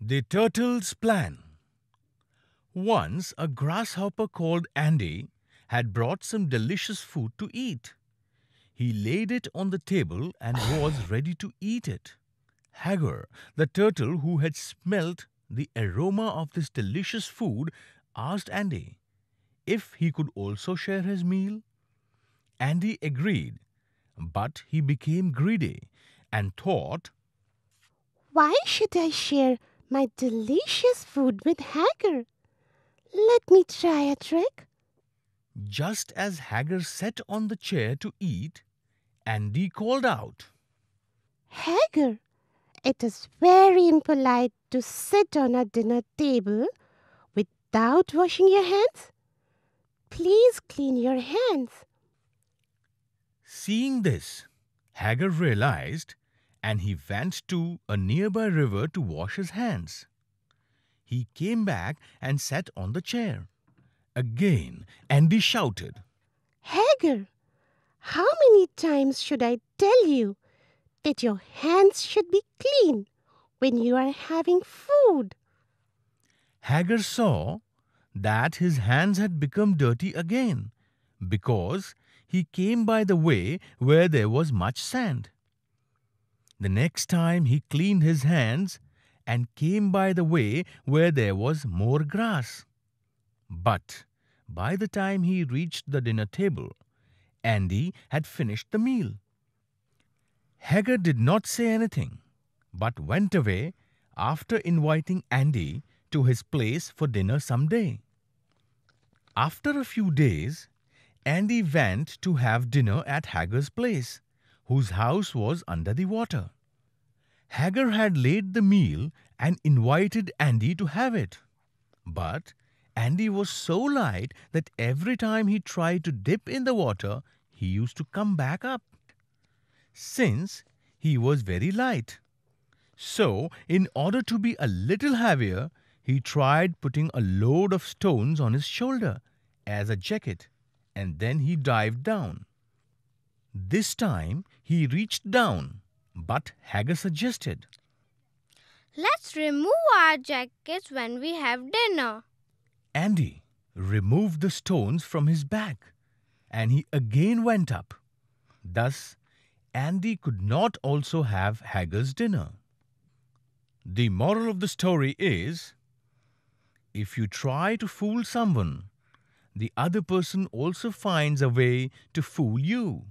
The Turtle's Plan. Once a grasshopper called Andy had brought some delicious food to eat. He laid it on the table and was ready to eat it. Hagar, the turtle who had smelt the aroma of this delicious food, asked Andy if he could also share his meal. Andy agreed, but he became greedy and thought, Why should I share my delicious food with Hagar? Let me try a trick. just as Hagar sat on the chair to eat, Andy called out, Hagar, it is very impolite to sit on a dinner table without washing your hands. Please clean your hands. Seeing this, Hagar realized, and he went to a nearby river to wash his hands. He came back and sat on the chair. Again, Andy shouted, Hagar, how many times should I tell you that your hands should be clean when you are having food? Hagar saw that his hands had become dirty again because he came by the way where there was much sand. The next time he cleaned his hands and came by the way where there was more grass. But by the time he reached the dinner table, Andy had finished the meal. Hagar did not say anything, but went away after inviting Andy to his place for dinner some day. After a few days, Andy went to have dinner at Hagar's place, whose house was under the water. Hagar had laid the meal and invited Andy to have it. But Andy was so light that every time he tried to dip in the water, he used to come back up, since he was very light. So, in order to be a little heavier, he tried putting a load of stones on his shoulder as a jacket, and then he dived down. This time he reached down, but Hagar suggested. Let's remove our jackets when we have dinner. Andy removed the stones from his back, and he again went up. Thus, Andy could not also have Hagar's dinner. The moral of the story is, if you try to fool someone, the other person also finds a way to fool you.